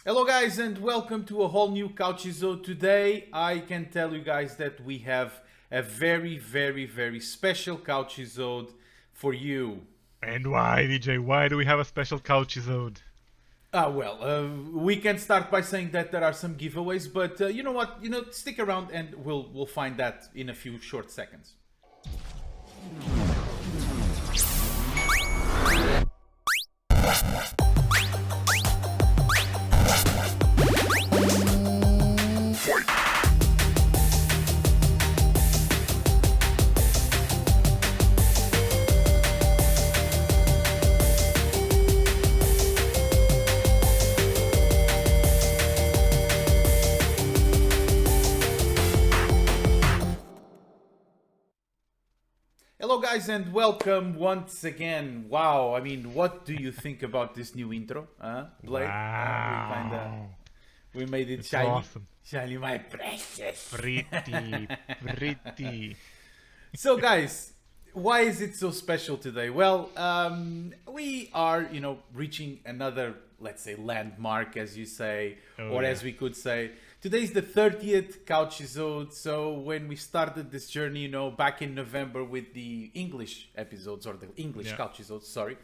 Hello guys and welcome to a whole new couchisode. Today I can tell you guys that we have a very special couchisode for you. And why, DJ? Why do we have a special couchisode? We can start by saying that there are some giveaways, but you know what? Stick around and we'll find that in a few short seconds. Hello guys and welcome once again. Wow, I mean, what do you think about this new intro? Blake? Wow. We made it It's shiny. awesome. Shiny, my precious. Pretty. So guys, why is it so special today? Well, we are, reaching another, let's say, landmark, as you say, or yeah. as we could say. Today is the 30th couchisode. So when we started this journey, back in November with the English episodes or the English couchisodes, sorry,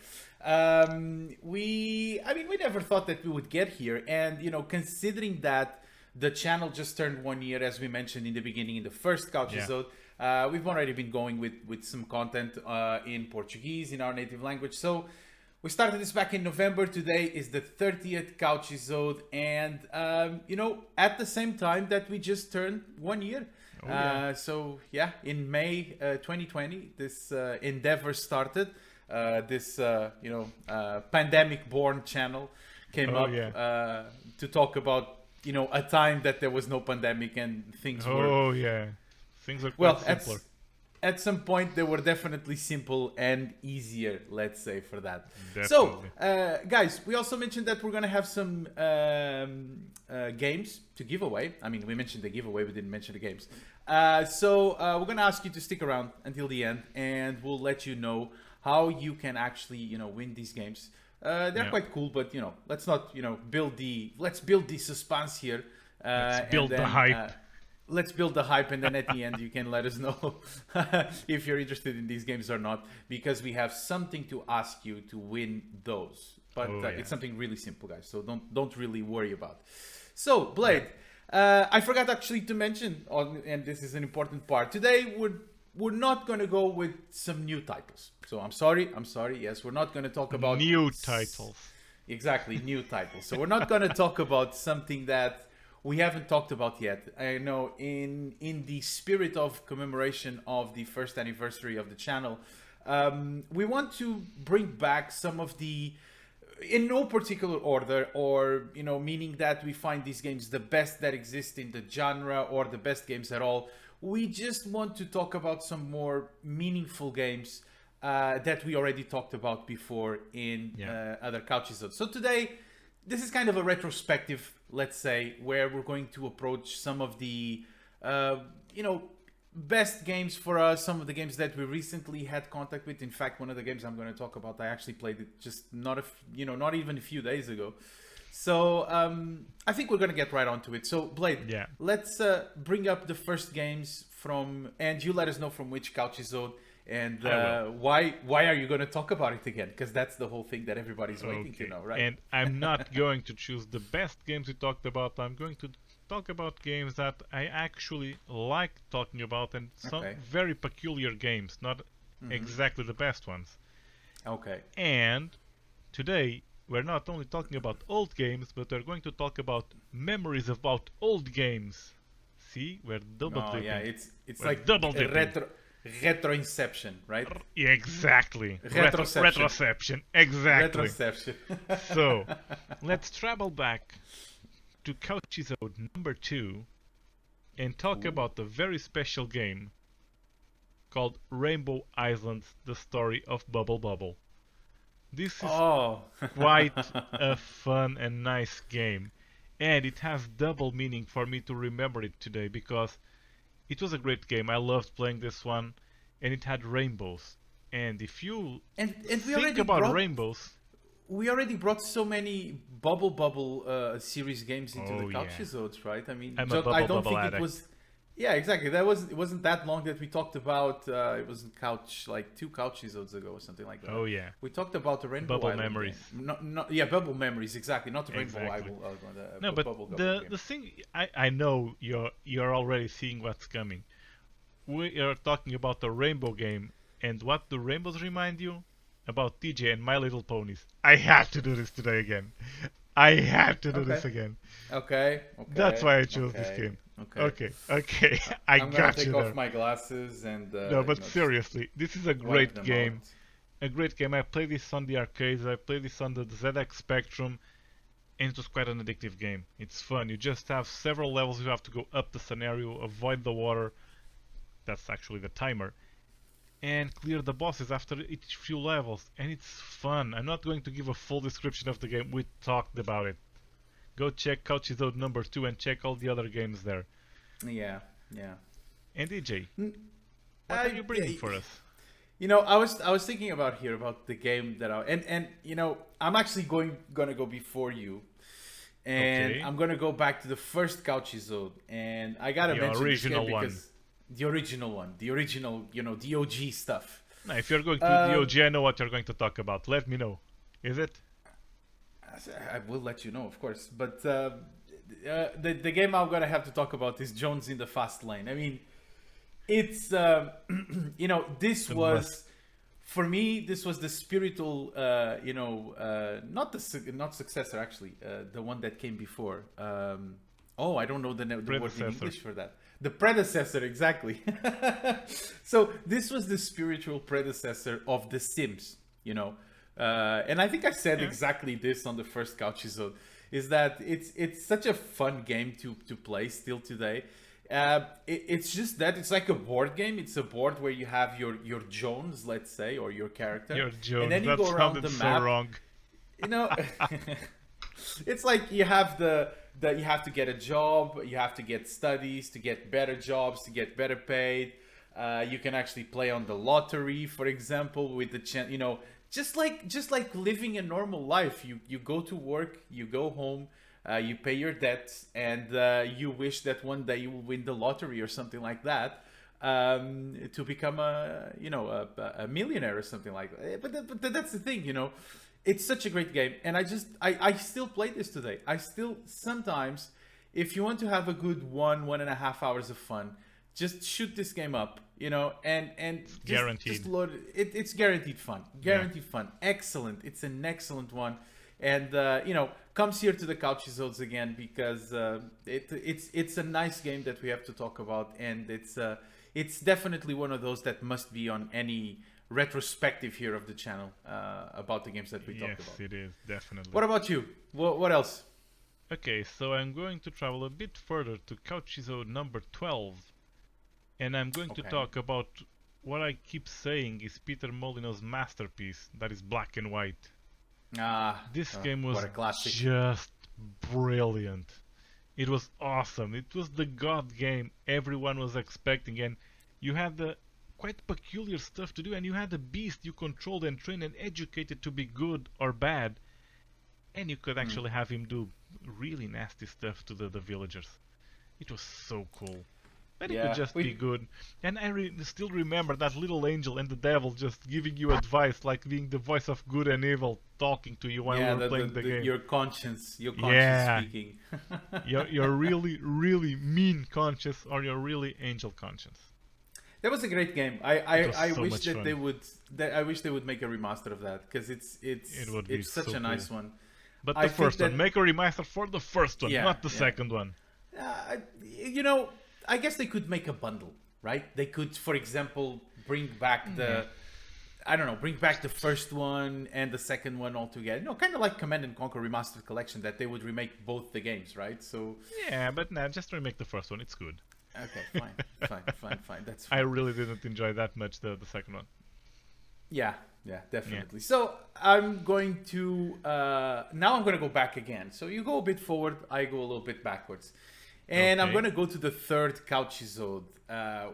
we never thought that we would get here. And, considering that the channel just turned 1 year, as we mentioned in the beginning in the first couchisode, we've already been going with some content in Portuguese, in our native language. So we started this back in November. Today is the 30th couchisode, and at the same time that we just turned 1 year. In May 2020, this endeavor started. This pandemic-born channel came up to talk about a time that there was no pandemic and things were Things are quite simpler. At some point they were definitely simple and easier, let's say, for that. Definitely. So guys, we also mentioned that we're gonna have some games to give away. I mean, we mentioned the giveaway, we didn't mention the games. We're gonna ask you to stick around until the end, and we'll let you know how you can actually win these games. They're quite cool, but let's not build the suspense here. Let's build the hype. Let's build the hype, and then at the end you can let us know if you're interested in these games or not, because we have something to ask you to win those. But it's something really simple, guys, so don't really worry about. So Blade, I forgot actually to mention, and this is an important part. Today we're not going to go with some new titles. So I'm sorry. Yes, we're not going to talk about new titles. Exactly, new titles. So we're not going to talk about something that we haven't talked about yet. I know in the spirit of commemoration of the first anniversary of the channel, we want to bring back some of the, in no particular order, or meaning that we find these games the best that exist in the genre or the best games at all. We just want to talk about some more meaningful games that we already talked about before in other couchisodes. So today, this is kind of a retrospective, let's say, where we're going to approach some of the, best games for us, some of the games that we recently had contact with. In fact, one of the games I'm going to talk about, I actually played it just not even a few days ago. So I think we're going to get right onto it. So Blade, let's bring up the first games from, and you let us know from which couchisode. And why are you going to talk about it again? Because that's the whole thing that everybody's waiting to know, right? And I'm not going to choose the best games we talked about. I'm going to talk about games that I actually like talking about, and some very peculiar games, not exactly the best ones. Okay. And today we're not only talking about old games, but we're going to talk about memories about old games. See, we're double dipping. Yeah, it's like double dipping. Retroinception, right? Exactly. Retroception. Exactly. Retroception. So, let's travel back to couchisode number 2 and talk about a very special game called Rainbow Islands: The Story of Bubble Bubble. This is quite a fun and nice game, and it has double meaning for me to remember it today, because it was a great game. I loved playing this one, and it had rainbows. And if you and we think already about brought, rainbows, we already brought so many bubble series games into the yeah. couchisodes, right? I mean, I'm a I don't think addict. it was. Yeah, exactly. It wasn't that long that we talked about. It was like 2 couchisodes ago or something like that. Oh yeah. We talked about the Rainbow Bubble Island memories. game. Yeah, Bubble Memories, exactly. Not the Rainbow Exactly. Island. No, but Bubble the game. the thing I know you're already seeing what's coming. We are talking about the rainbow game, and what do rainbows remind you? About TJ and My Little Ponies. I have to do this today again. I have to do Okay. this again. Okay. That's why I chose this game. Okay. I I'm gonna got take you off there. my glasses and No, but just seriously, this is a wipe great them game. out. A great game. I played this on the arcades. I played this on the ZX Spectrum, and it was quite an addictive game. It's fun. You just have several levels. You have to go up the scenario, avoid the water. That's actually the timer. And clear the bosses after each few levels, and it's fun. I'm not going to give a full description of the game, we talked about it. Go check Couchies number 2 and check all the other games there. Yeah. And DJ, what are you bringing for us? You know, I was thinking about the game that and you know, I'm actually gonna go before you, and Okay. I'm gonna go back to the first Couchisode, and I gotta mention this game because the original one, the OG stuff. Now, if you're going to the OG, I know what you're going to talk about. Let me know. Is it? I will let you know, of course. But the game I'm gonna have to talk about is Jones in the Fast Lane. I mean, it's you know, this was for me. This was the spiritual, not successor actually, the one that came before. I don't know the word in English for that. The predecessor, exactly. So this was the spiritual predecessor of The Sims, you know. And I think I said exactly this on the first Couchisode, is that it's such a fun game to play still today. It's just that it's like a board game. It's a board where you have your Jones, let's say, or your character. Your Jones, and then you go around the map. So wrong. You know, it's like you have you have to get a job, you have to get studies to get better jobs, to get better paid. You can actually play on the lottery, for example, with the chance, you know, just like living a normal life. You go to work, you go home, you pay your debts, and you wish that one day you will win the lottery or something like that, to become a millionaire or something like that. But that's the thing, you know. It's such a great game, and I still play this today. I still sometimes, if you want to have a good 1.5 hours of fun, just shoot this game up, you know, and guaranteed. Just load it. It's guaranteed fun. Guaranteed fun. Excellent. It's an excellent one, and you know, comes here to the Couchisodes again because it's a nice game that we have to talk about, and it's definitely one of those that must be on any retrospective here of the channel about the games that we talked about. Yes, it is, definitely. What about you? What else? Okay, so I'm going to travel a bit further to Couchisode number 12, and I'm going to talk about what I keep saying is Peter Molyneux's masterpiece, that is Black and White. This game was just brilliant. It was awesome. It was the god game everyone was expecting, and you had the quite peculiar stuff to do, and you had a beast you controlled and trained and educated to be good or bad, and you could actually have him do really nasty stuff to the villagers. It was so cool. But it could just be good. And I still remember that little angel and the devil just giving you advice, like being the voice of good and evil talking to you while we were playing the game. Your conscience speaking. your really, really mean conscience or your really angel conscience. That was a great game. I so wish that fun. they would. I wish they would make a remaster of that because it's such a nice one. But the first one, make a remaster for the first one, not the second one. You know, I guess they could make a bundle, right? They could, for example, bring back bring back the first one and the second one all together. No, kind of like Command and Conquer Remastered Collection, that they would remake both the games, right? So yeah, but nah, just remake the first one. It's good. Okay, fine. That's fine. I really didn't enjoy that much the second one. Yeah, definitely. Yeah. So I'm going to now I'm going to go back again. So you go a bit forward, I go a little bit backwards. And I'm going to go to the third Couchisode,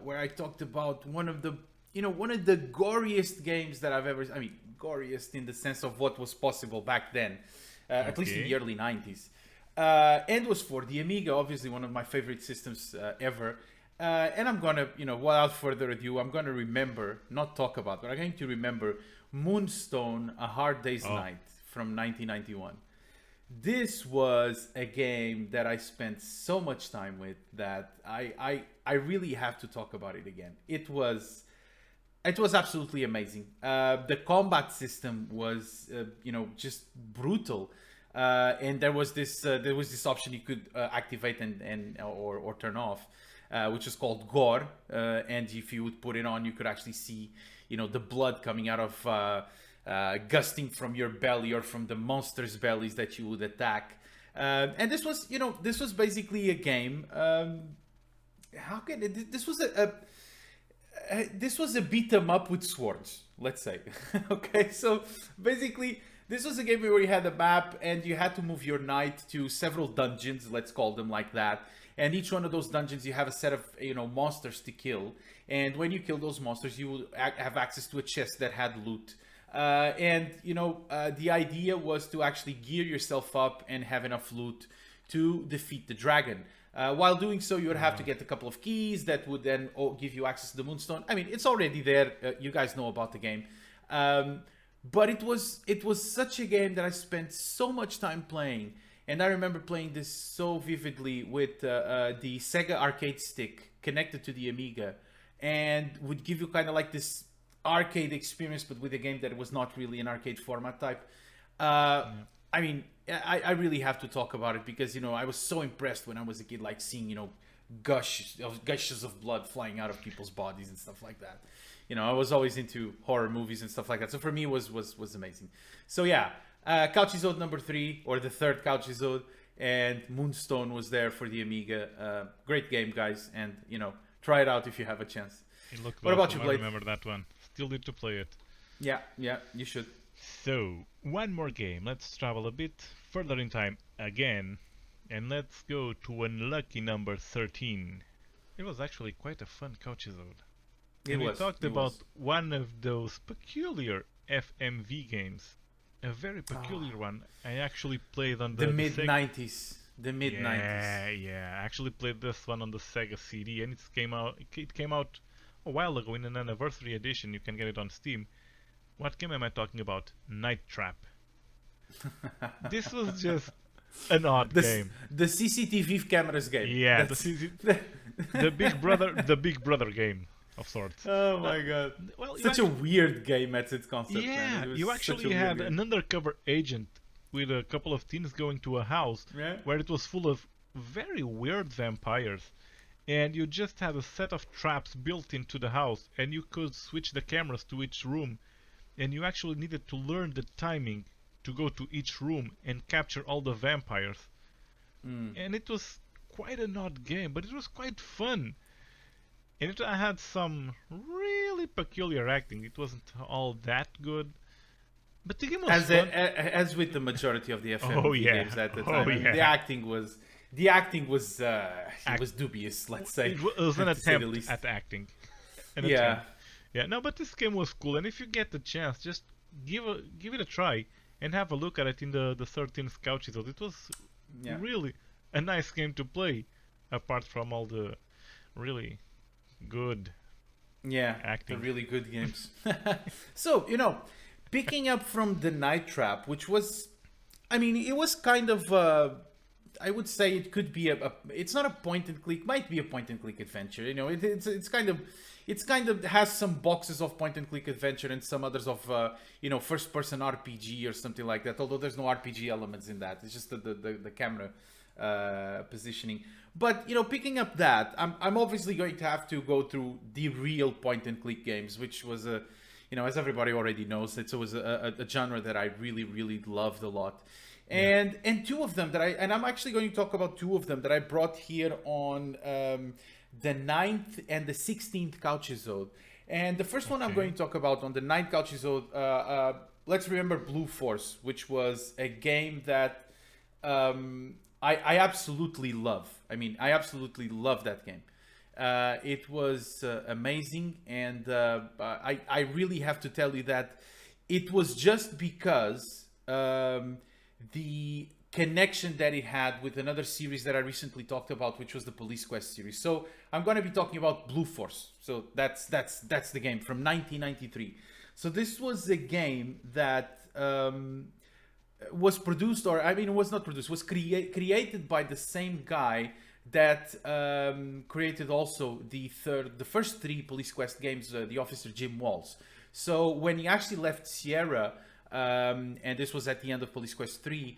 where I talked about one of the goriest games that I've ever... I mean, goriest in the sense of what was possible back then, at least in the early 90s. And was for the Amiga, obviously one of my favorite systems ever. And I'm gonna, without further ado, I'm gonna remember, not talk about, but I'm going to remember Moonstone, A Hard Day's Night from 1991. This was a game that I spent so much time with that I really have to talk about it again. It was absolutely amazing. The combat system was, just brutal. And there was this option you could activate or turn off, which is called gore. And if you would put it on, you could actually see, the blood coming out of gusting from your belly or from the monsters' bellies that you would attack. And this was, this was basically a game. This was a beat 'em up with swords, let's say. Okay, so basically, this was a game where you had a map and you had to move your knight to several dungeons, let's call them like that. And each one of those dungeons, you have a set of, monsters to kill. And when you kill those monsters, you will have access to a chest that had loot. The idea was to actually gear yourself up and have enough loot to defeat the dragon. While doing so, you would have to get a couple of keys that would then give you access to the Moonstone. I mean, it's already there. You guys know about the game. But it was such a game that I spent so much time playing. And I remember playing this so vividly with the Sega arcade stick connected to the Amiga. And would give you kind of like this arcade experience, but with a game that was not really an arcade format type. I mean, I really have to talk about it because, I was so impressed when I was a kid, like seeing, gushes of blood flying out of people's bodies and stuff like that. I was always into horror movies and stuff like that. So for me, it was amazing. So yeah, Couchisode number 3, or the third Couchisode, and Moonstone was there for the Amiga. Great game, guys. And, try it out if you have a chance. What about you, Blade? I remember that one. Still need to play it. Yeah, you should. So, one more game. Let's travel a bit further in time again. And let's go to unlucky number 13. It was actually quite a fun Couchisode. We talked about one of those peculiar FMV games. A very peculiar one. I actually played on the mid-90s. The mid-90s. Yeah. I actually played this one on the Sega CD, and it came out a while ago in an anniversary edition. You can get it on Steam. What game am I talking about? Night Trap. This was just an odd game. The CCTV cameras game. Yeah, the Big Brother game of sorts. Oh my god! Well, such a weird game at its concept. Yeah, you actually had an undercover agent with a couple of teens going to a house where it was full of very weird vampires. And you just had a set of traps built into the house, and you could switch the cameras to each room, and you actually needed to learn the timing to go to each room and capture all the vampires. And it was quite an odd game, but it was quite fun. And it had some really peculiar acting. It wasn't all that good, but the game was fun. As with the majority of the FMV games at the time. Yeah. The acting was dubious, let's say. It was an attempt at acting. Yeah, no, but this game was cool, and if you get the chance, just give it a try and have a look at it in the 13th Couchisode. It was really a nice game to play, apart from all the really good acting. The really good games. So, picking up from the Night Trap, which was, it was kind of... I would say it could be it's not a point and click, might be a point and click adventure. It's kind of has some boxes of point and click adventure and some others of first person RPG or something like that. Although there's no RPG elements in that. It's just the camera positioning. But picking up that, I'm obviously going to have to go through the real point and click games, which was as everybody already knows, it's always a genre that I really, really loved a lot. And two of them I'm actually going to talk about two of them that I brought here on the 9th and the 16th Couchisode. And the first one I'm going to talk about on the 9th Couchisode, let's remember Blue Force, which was a game that I absolutely love. I absolutely love that game. It was amazing, and I really have to tell you that it was just because the connection that it had with another series that I recently talked about, which was the Police Quest series. So I'm going to be talking about Blue Force. So that's the game from 1993. So this was a game that was produced, or I mean, it was not produced, was created by the same guy that created also the first three Police Quest games, the Officer Jim Walls. So when he actually left Sierra, and this was at the end of Police Quest 3,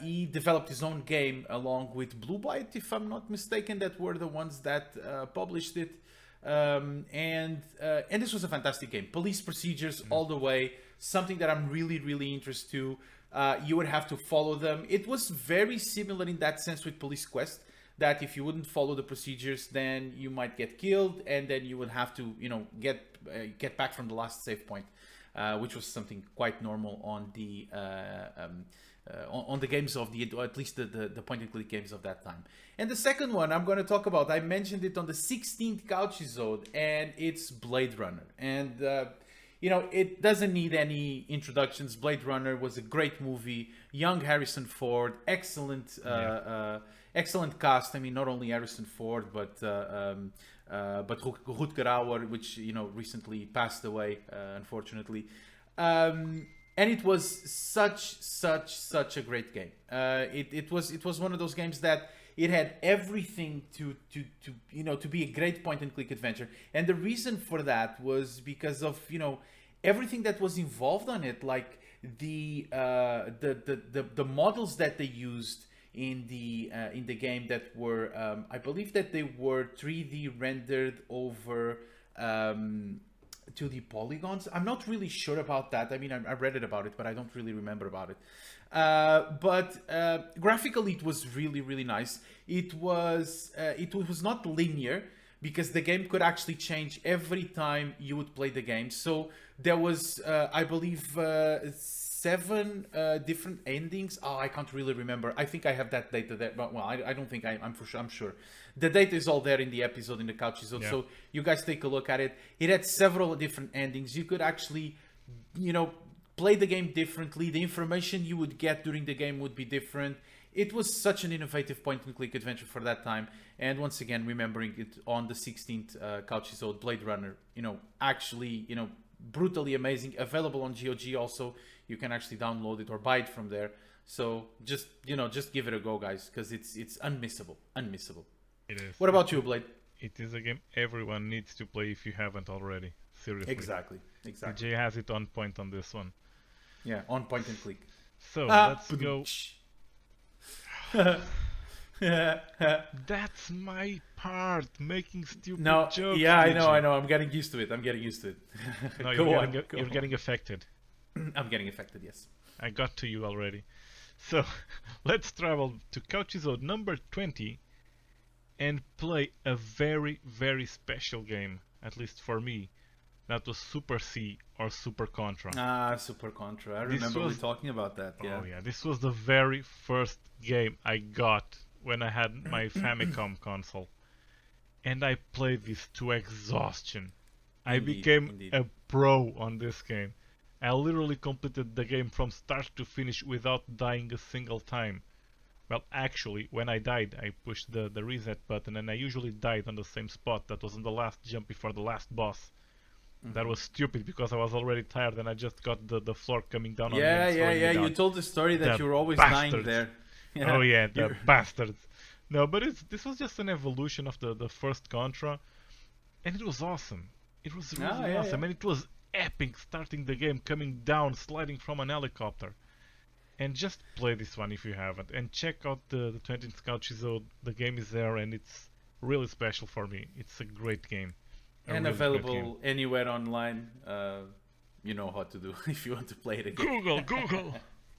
he developed his own game along with Blue Byte, if I'm not mistaken, that were the ones that published it. And this was a fantastic game. Police procedures all the way, something that I'm really, really interested to. You would have to follow them. It was very similar in that sense with Police Quest, that if you wouldn't follow the procedures, then you might get killed, and then you would have to, get back from the last save point, which was something quite normal on the games of or at least the point-and-click games of that time. And the second one I'm going to talk about, I mentioned it on the 16th Couchisode, and it's Blade Runner. And it doesn't need any introductions. Blade Runner was a great movie. Young Harrison Ford, excellent cast. I mean, not only Harrison Ford, but Rutger Hauer, which recently passed away, unfortunately. And it was such a great game. It was one of those games that it had everything to be a great point-and-click adventure. And the reason for that was because of everything that was involved on it, like the models that they used in the game that were I believe that they were 3D rendered over to the polygons. I'm not really sure about that. I mean, I read it about it, but I don't really remember about it. But graphically, it was really, really nice. It was not linear, because the game could actually change every time you would play the game. So there was, I believe, 7 different endings. Oh, I can't really remember. I think I have that data there, but well, I don't think I'm sure. The data is all there in the episode, in the Couchisode. Yeah. So you guys take a look at it. It had several different endings. You could actually, play the game differently. The information you would get during the game would be different. It was such an innovative point-and-click adventure for that time. And once again, remembering it on the 16th Couchisode, Blade Runner, actually, brutally amazing. Available on GOG also. You can actually download it or buy it from there. So just give it a go, guys, because it's unmissable. It is. What about you, Blade? It is a game everyone needs to play if you haven't already. Seriously. Exactly. Jay has it on point on this one. Yeah, on point and click. So let's go. That's my part, making stupid jokes. Yeah, I know. I'm getting used to it. No, you're getting affected. I'm getting affected, yes. I got to you already. So let's travel to Couchisode number 20 and play a very, very special game, at least for me. That was Super C or Super Contra. Super Contra. I remember we talking about that. Yeah. Oh yeah, this was the very first game I got when I had my Famicom console. And I played this to exhaustion. I became a pro on this game. I literally completed the game from start to finish without dying a single time. Well, actually, when I died, I pushed the reset button, and I usually died on the same spot that was on the last jump before the last boss. That was stupid because I was already tired and I just got the floor coming down on me. Yeah. You told the story that you were always dying there. Yeah. Oh yeah, the bastards. No, but this was just an evolution of the first Contra, and it was awesome. It was really awesome, and it was epic starting the game, coming down, sliding from an helicopter. And just play this one if you haven't, and check out the 20th Couchisode. The game is there, and it's really special for me. It's a great game. And really available anywhere online. You know how to do if you want to play it again.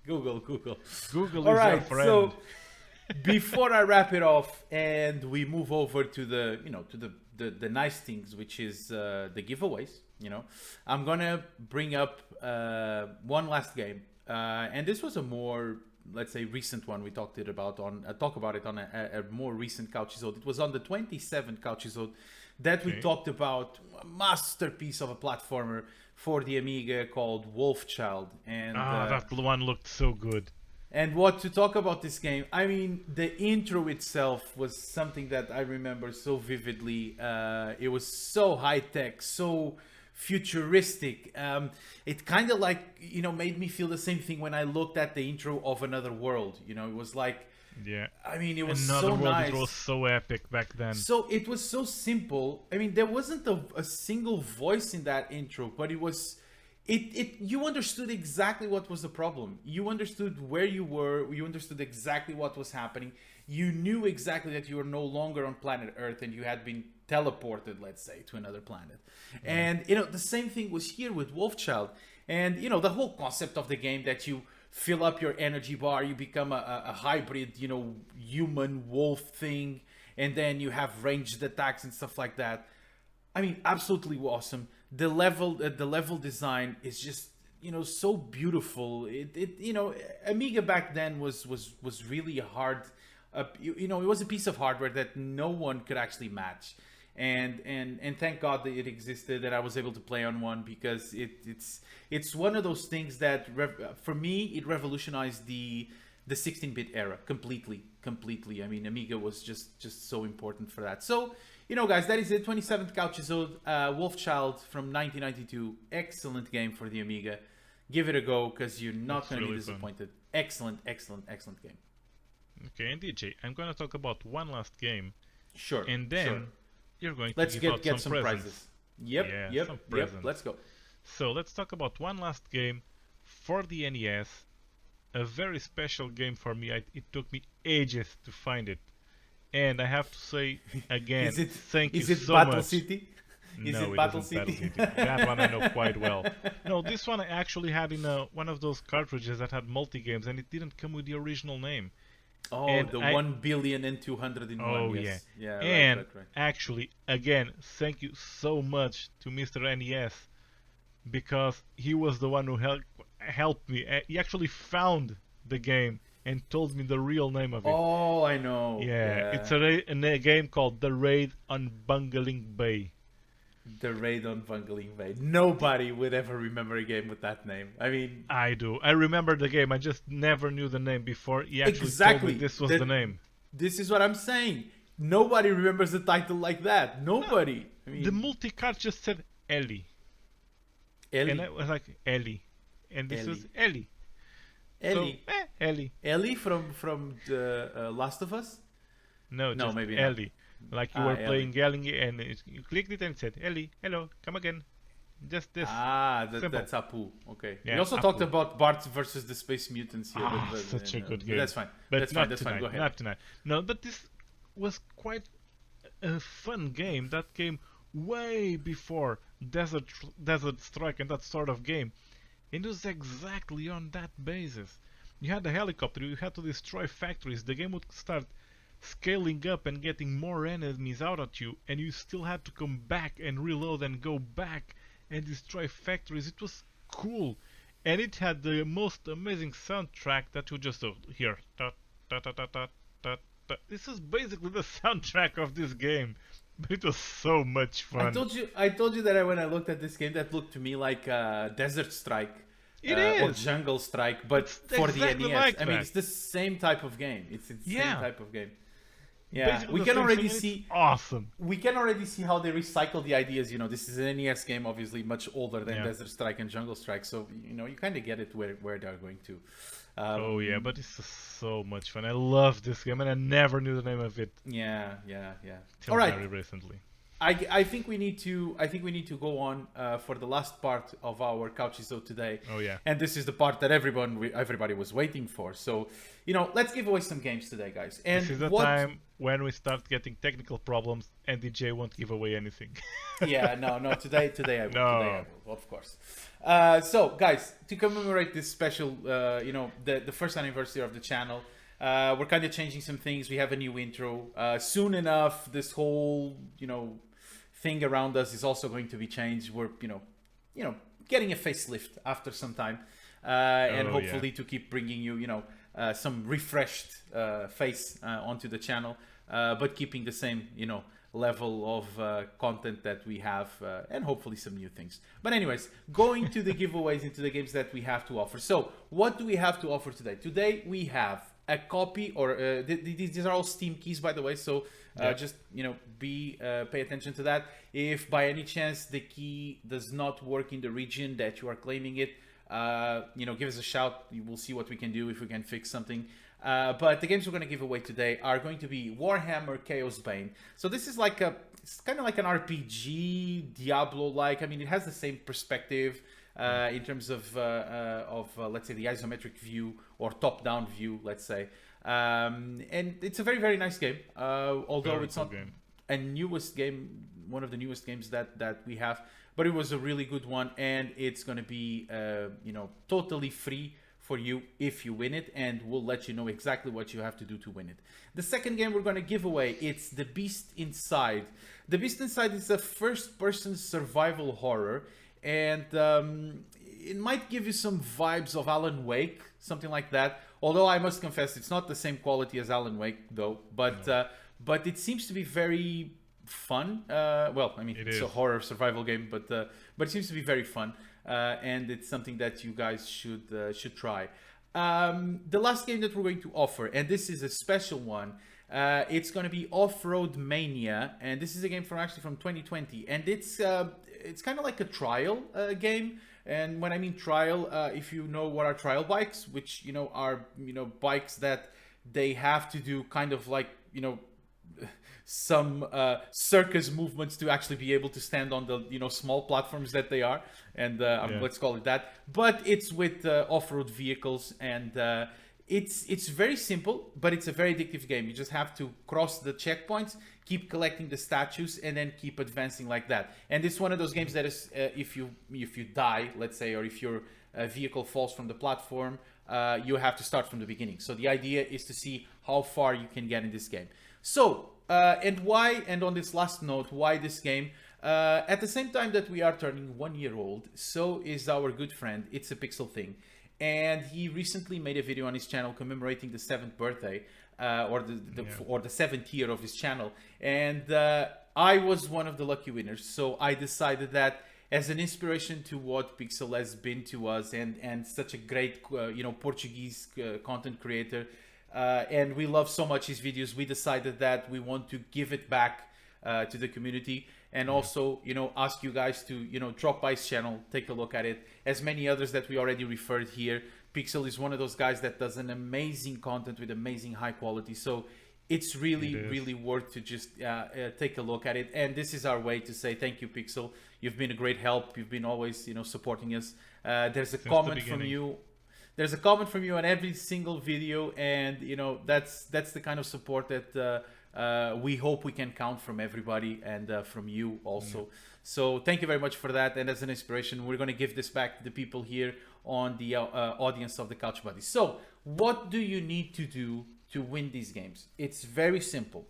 Google. All right, so before I wrap it off and we move over to the nice things, which is the giveaways, I'm gonna bring up one last game, and this was a more let's say, recent one. We talk about it on a more recent Couchisode. It was on the 27th Couchisode that we talked about a masterpiece of a platformer for the Amiga called Wolfchild. And that one looked so good. And what to talk about this game? I mean, the intro itself was something that I remember so vividly. It was so high tech, so futuristic. It kind of like, made me feel the same thing when I looked at the intro of Another World. It was like, I mean, it was Another so World, nice. It was so epic back then. So it was so simple. I mean, there wasn't a single voice in that intro, but it was. You understood exactly what was the problem. You understood where you were. You understood exactly what was happening. You knew exactly that you were no longer on planet Earth and you had been teleported, let's say, to another planet. And, the same thing was here with Wolfchild. And, the whole concept of the game that you fill up your energy bar, you become a hybrid, human wolf thing. And then you have ranged attacks and stuff like that. I mean, absolutely awesome. The level design is just so beautiful. Amiga back then was really hard. It was a piece of hardware that no one could actually match, and thank God that it existed, that I was able to play on one, because it's one of those things that for me it revolutionized the 16-bit era completely. I mean, Amiga was just so important for that. So. Guys, that is it. 27th Couchisode, Wolfchild from 1992. Excellent game for the Amiga. Give it a go, because you're not going to be disappointed. Excellent game. Okay, and DJ, I'm going to talk about one last game. Sure. And then you're going to Let's give out get some prizes. Yep. Let's go. So let's talk about one last game for the NES. A very special game for me. It took me ages to find it. And I have to say again, thank you so much. Is it Battle City? No, it isn't Battle City. That one I know quite well. No, this one I actually had in one of those cartridges that had multi-games, and it didn't come with the original name. Oh, and the 1,201,000,001. Oh, yes. Yeah. And right. Actually, again, thank you so much to Mr. NES, because he was the one who helped me. He actually found the game and told me the real name of it. Oh, I know. Yeah. It's a game called The Raid on Bungeling Bay. The Raid on Bungeling Bay. Nobody would ever remember a game with that name. I mean... I do. I remember the game. I just never knew the name before he actually told me this was the name. This is what I'm saying. Nobody remembers a title like that. Nobody. I mean, the multi-card just said Ellie. And I was like, Ellie. And this was Ellie. Ellie. So, Ellie. Ellie from the Last of Us? No, maybe Ellie. Not. Like you were playing Ellie, and you clicked it and it said, Ellie, hello, come again. Just this. That's Apu. Okay. Yeah, we also talked about Bart versus the Space Mutants here. Such a good game. That's fine. But that's not fine. Tonight, Go ahead. Not tonight. No, but this was quite a fun game that came way before Desert Strike and that sort of game. And it was exactly on that basis. You had a helicopter, you had to destroy factories, the game would start scaling up and getting more enemies out at you, and you still had to come back and reload and go back and destroy factories. It was cool. And it had the most amazing soundtrack that you just hear. This is basically the soundtrack of this game. But it was so much fun. I told you that when I looked at this game, that looked to me like Desert Strike. It is. Or Jungle Strike, but for exactly the NES. like I mean, it's the same type of game. It's the same type of game. Yeah, basically we can already see. Awesome. We can already see how they recycle the ideas. This is an NES game, obviously much older than Desert Strike and Jungle Strike. So you kind of get it where they're going to. But it's so much fun. I love this game, and I never knew the name of it. Yeah. Till all right. Very recently. I think we need to go on for the last part of our Couchisode today. Oh yeah. And this is the part that everybody was waiting for. So, let's give away some games today, guys. And this is the time when we start getting technical problems and DJ won't give away anything. Yeah, no. Today I will. No. Today I will, of course. So, guys, to commemorate this special, the first anniversary of the channel, we're kind of changing some things. We have a new intro. Soon enough, this whole, thing around us is also going to be changed. We're, getting a facelift after some time, and hopefully to keep bringing you, some refreshed face onto the channel, but keeping the same, you know, level of content that we have, and hopefully some new things. But anyways, going to the giveaways, into the games that we have to offer. So what do we have to offer today? Today we have a copy, or these are all Steam keys, by the way, so just, you know, pay attention to that. If by any chance the key does not work in the region that you are claiming it, you know, give us a shout. We'll see what we can do, if we can fix something. But the games we're going to give away today are going to be Warhammer Chaos Bane. So this is like it's kind of like an RPG, Diablo-like. I mean, it has the same perspective in terms of let's say, the isometric view or top-down view, let's say. And it's a very, very nice game. Although very it's not a newest game, one of the newest games that we have, but it was a really good one, and it's going to be, you know, totally free for you if you win it, and we'll let you know exactly what you have to do to win it. The second game we're going to give away, it's The Beast Inside. The Beast Inside is a first-person survival horror, and it might give you some vibes of Alan Wake, something like that. Although I must confess, it's not the same quality as Alan Wake, though. But it seems to be very fun. Well, I mean, it's a horror survival game, but it seems to be very fun. And it's something that you guys should try. The last game that we're going to offer, and this is a special one, it's going to be Off-Road Mania, and this is a game from 2020, and it's kind of like a trial game. And when I mean trial, if you know what are trial bikes, which, you know, are, you know, bikes that they have to do kind of like, you know, some circus movements to actually be able to stand on the, you know, small platforms that they are, and let's call it that. But it's with off-road vehicles, and it's very simple, but it's a very addictive game. You just have to cross the checkpoints, keep collecting the statues, and then keep advancing like that. And it's one of those games that is, if you die, let's say, or if your vehicle falls from the platform, you have to start from the beginning. So the idea is to see how far you can get in this game. So, and why, and on this last note, why this game? At the same time that we are turning 1 year old, so is our good friend, It's a Pixel Thing. And he recently made a video on his channel commemorating the 7th birthday, or the 7th year of his channel. And I was one of the lucky winners. So I decided that as an inspiration to what Pixel has been to us, and such a great, you know, Portuguese content creator, and we love so much his videos, we decided that we want to give it back to the community, and also, you know, ask you guys to, you know, drop by his channel, take a look at it. As many others that we already referred here, Pixel is one of those guys that does an amazing content with amazing high quality. So it's really worth to just take a look at it. And this is our way to say thank you, Pixel. You've been a great help. You've been always, you know, supporting us. There's a comment from you. There's a comment from you on every single video, and, you know, that's the kind of support that we hope we can count from everybody, and from you also. So thank you very much for that. And as an inspiration, we're going to give this back to the people here on the audience of the Couch Buddies. So what do you need to do to win these games? It's very simple.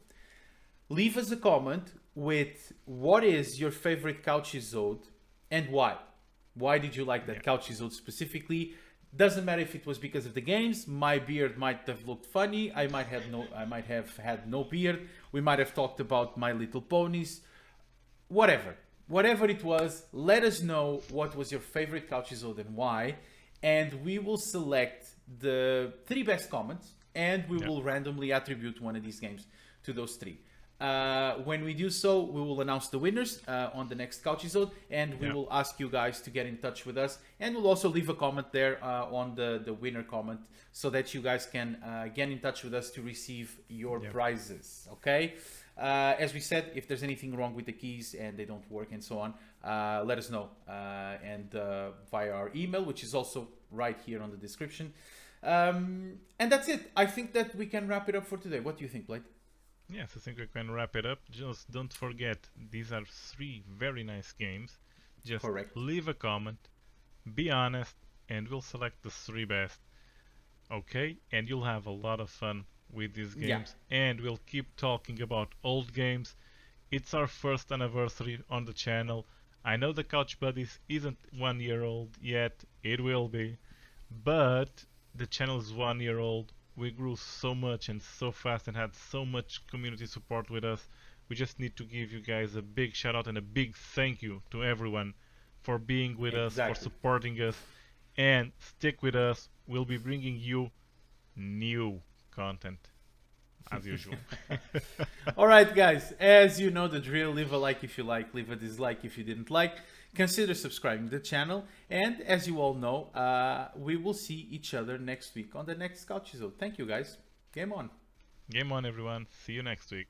Leave us a comment with what is your favorite couchisode and why. Why did you like that couchisode specifically? Doesn't matter if it was because of the games. My beard might have looked funny. I might have had no beard. We might have talked about My Little Ponies. Whatever it was, let us know what was your favorite couchisode and why, and we will select the 3 best comments, and we will randomly attribute one of these games to those 3. When we do so, we will announce the winners on the next couchisode, and we will ask you guys to get in touch with us, and we'll also leave a comment there on the winner comment, so that you guys can get in touch with us to receive your prizes. Okay, as we said, if there's anything wrong with the keys and they don't work and so on, let us know, and via our email, which is also right here on the description. And that's it. I think that we can wrap it up for today. What do you think, Blade? Yes, I think we can wrap it up. Just don't forget, these are 3 very nice games. Just leave a comment, be honest, and we'll select the 3 best. Okay? And you'll have a lot of fun with these games. And we'll keep talking about old games. It's our 1st anniversary on the channel. I know the Couch Buddies isn't 1 year old yet. It will be. But the channel is 1 year old. we grew so much and so fast and had so much community support with us. We just need to give you guys a big shout out and a big thank you to everyone for being with us, for supporting us, and stick with us. We'll be bringing you new content as usual. All right, guys, as you know the drill, leave a like if you like, leave a dislike if you didn't like. Consider subscribing to the channel, and as you all know, we will see each other next week on the next Couchies. Thank you, guys. Game on. Game on, everyone. See you next week.